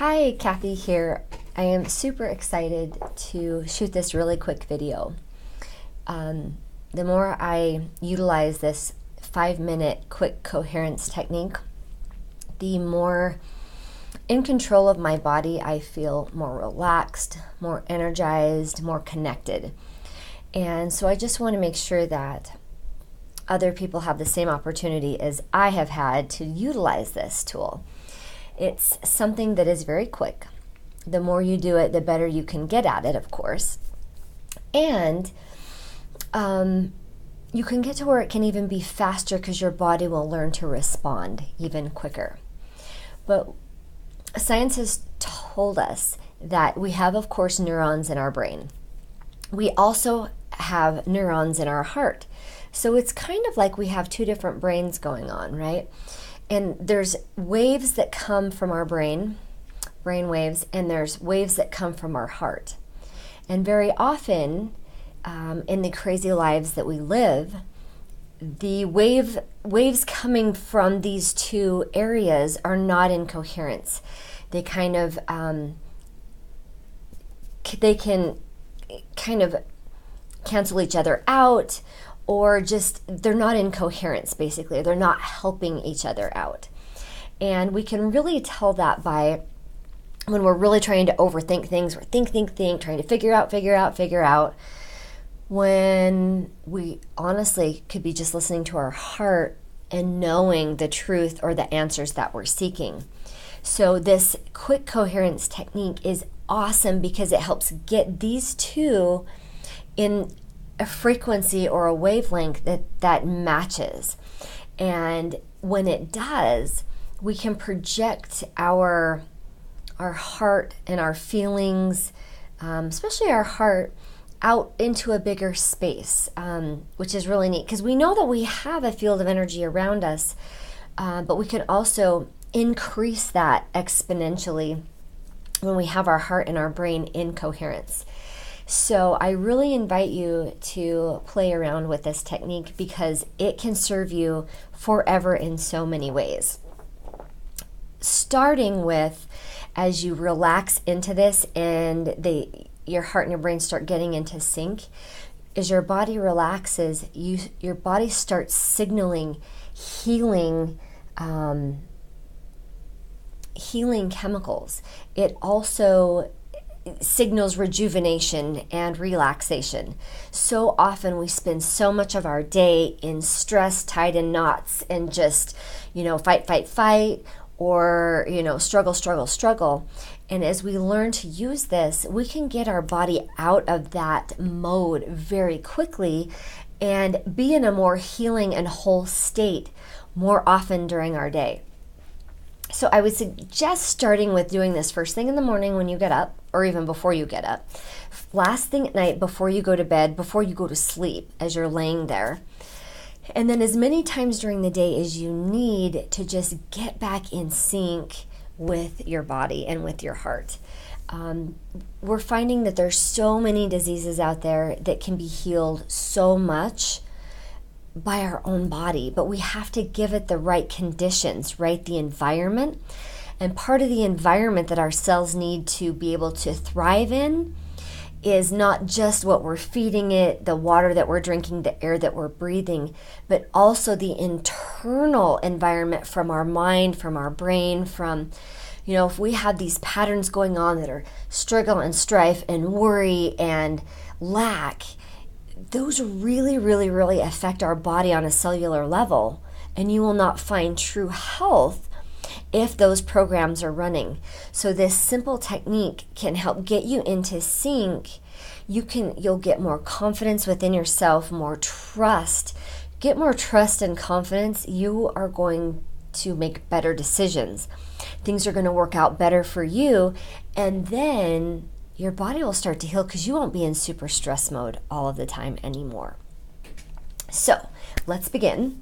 Hi, Kathy here. I am super excited to shoot this really quick video. The more I utilize this 5-minute quick coherence technique, the more in control of my body I feel, more relaxed, more energized, more connected. And so I just want to make sure that other people have the same opportunity as I have had to utilize this tool. It's something that is very quick. The more you do it, the better you can get at it, of course. And you can get to where it can even be faster because your body will learn to respond even quicker. But science has told us that we have, of course, neurons in our brain. We also have neurons in our heart. So it's kind of like we have two different brains going on, right? And there's waves that come from our brain waves, and there's waves that come from our heart. And very often, in the crazy lives that we live, the waves coming from these two areas are not in coherence. They kind of, they can kind of cancel each other out, or just they're not in coherence, basically. They're not helping each other out. And we can really tell that by when we're really trying to overthink things, we're think, trying to figure out, when we honestly could be just listening to our heart and knowing the truth or the answers that we're seeking. So this quick coherence technique is awesome because it helps get these two in a frequency or a wavelength that matches. And when it does, we can project our heart and our feelings, especially our heart, out into a bigger space, which is really neat because we know that we have a field of energy around us, but we can also increase that exponentially when we have our heart and our brain in coherence. So I really invite you to play around with this technique because it can serve you forever in so many ways. Starting with, as you relax into this and your heart and your brain start getting into sync, as your body relaxes, your body starts signaling healing chemicals. It also signals rejuvenation and relaxation. So often we spend so much of our day in stress, tied in knots, and just, fight, or, struggle. And as we learn to use this, we can get our body out of that mode very quickly and be in a more healing and whole state more often during our day. So I would suggest starting with doing this first thing in the morning when you get up, or even before you get up, last thing at night before you go to bed, before you go to sleep as you're laying there, and then as many times during the day as you need to just get back in sync with your body and with your heart. We're finding that there's so many diseases out there that can be healed so much by our own body, but we have to give it the right conditions, right? The environment. And part of the environment that our cells need to be able to thrive in is not just what we're feeding it, the water that we're drinking, the air that we're breathing, but also the internal environment from our mind, from our brain, from, if we have these patterns going on that are struggle and strife and worry and lack, those really, really, really affect our body on a cellular level, and you will not find true health if those programs are running. So this simple technique can help get you into sync. You'll get more confidence within yourself, more trust. Get more trust and confidence. You are going to make better decisions. Things are going to work out better for you, and then your body will start to heal because you won't be in super stress mode all of the time anymore. So let's begin.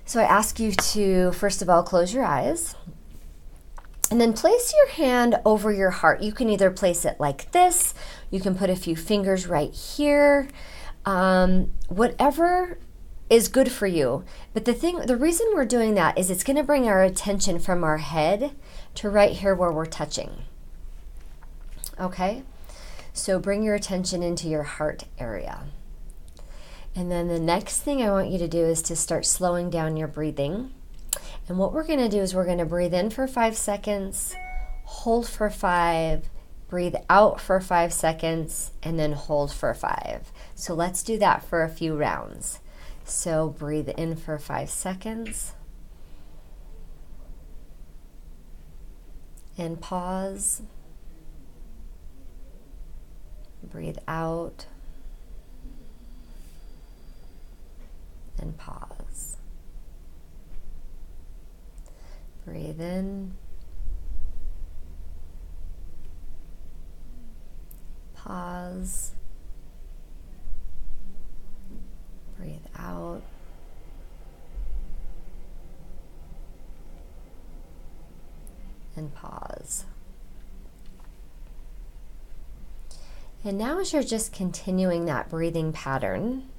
So I ask you to, first of all, close your eyes and then place your hand over your heart. You can either place it like this, you can put a few fingers right here, whatever is good for you. But the reason we're doing that is it's going to bring our attention from our head to right here where we're touching. Okay? So bring your attention into your heart area. And then the next thing I want you to do is to start slowing down your breathing. And what we're going to do is we're going to breathe in for 5 seconds, hold for 5, breathe out for 5 seconds, and then hold for 5. So let's do that for a few rounds. So breathe in for 5 seconds. And pause. Breathe out. And pause. Breathe in. Pause. Breathe out. And pause. And now as you're just continuing that breathing pattern,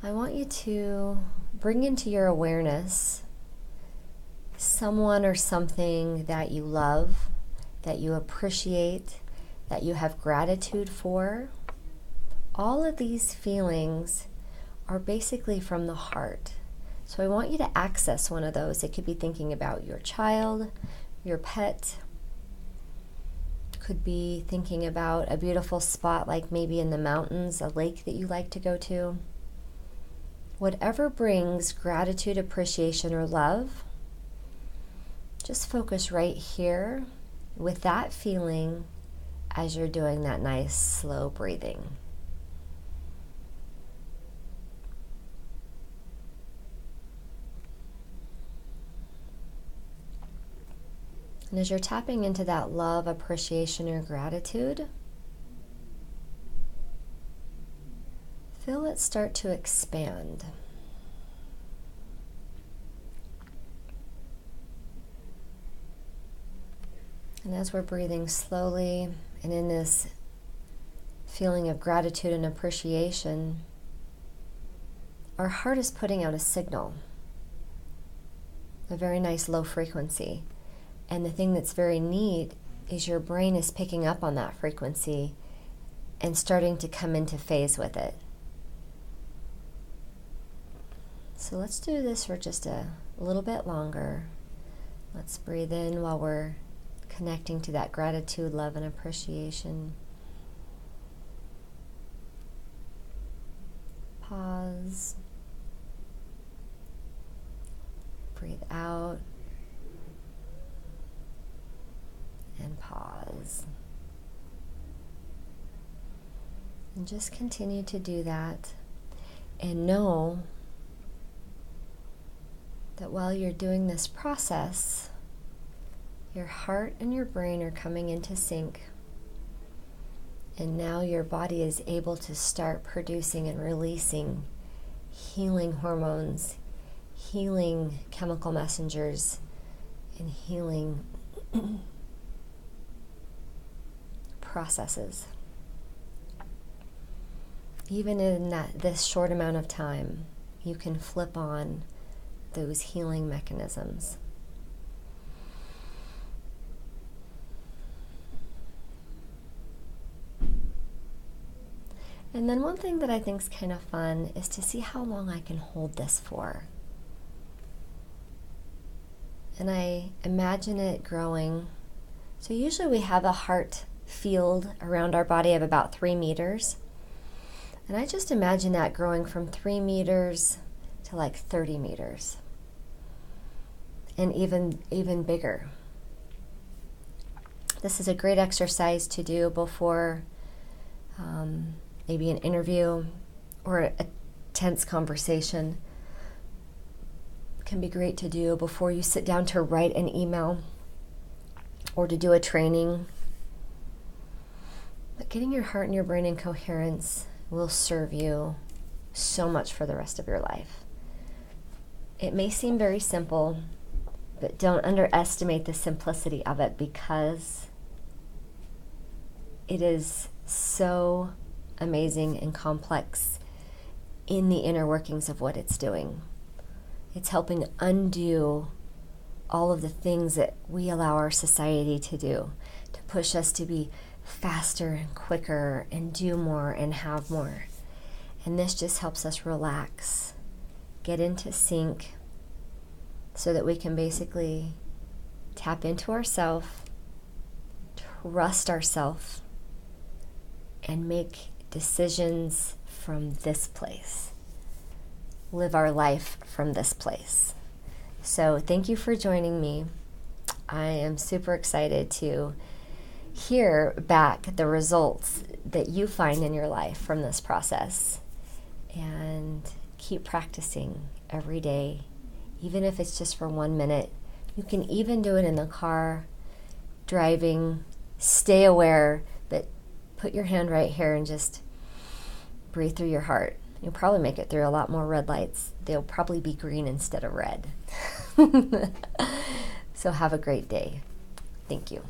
I want you to bring into your awareness someone or something that you love, that you appreciate, that you have gratitude for. All of these feelings are basically from the heart. So I want you to access one of those. It could be thinking about your child, your pet. Could be thinking about a beautiful spot like maybe in the mountains, a lake that you like to go to. Whatever brings gratitude, appreciation, or love, just focus right here with that feeling as you're doing that nice slow breathing. And as you're tapping into that love, appreciation, or gratitude, feel it start to expand. And as we're breathing slowly and in this feeling of gratitude and appreciation, our heart is putting out a signal, a very nice low frequency. And the thing that's very neat is your brain is picking up on that frequency and starting to come into phase with it. So let's do this for just a little bit longer. Let's breathe in while we're connecting to that gratitude, love, and appreciation. Pause. Breathe out. And pause. And just continue to do that. And know that while you're doing this process, your heart and your brain are coming into sync. And now your body is able to start producing and releasing healing hormones, healing chemical messengers, and healing processes. Even in this short amount of time, you can flip on those healing mechanisms. And then one thing that I think is kind of fun is to see how long I can hold this for. And I imagine it growing. So usually we have a heart field around our body of about 3 meters. And I just imagine that growing from 3 meters to like 30 meters. And even bigger. This is a great exercise to do before maybe an interview or a tense conversation. It can be great to do before you sit down to write an email or to do a training. But getting your heart and your brain in coherence will serve you so much for the rest of your life. It may seem very simple, but don't underestimate the simplicity of it, because it is so amazing and complex in the inner workings of what it's doing. It's helping undo all of the things that we allow our society to do, to push us to be faster and quicker and do more and have more. And this just helps us relax, get into sync, so that we can basically tap into ourselves, trust ourselves, and make decisions from this place. Live our life from this place. So thank you for joining me. I am super excited to hear back the results that you find in your life from this process. And keep practicing every day, even if it's just for 1 minute. You can even do it in the car, driving. Stay aware, but put your hand right here and just breathe through your heart. You'll probably make it through a lot more red lights. They'll probably be green instead of red. So have a great day. Thank you.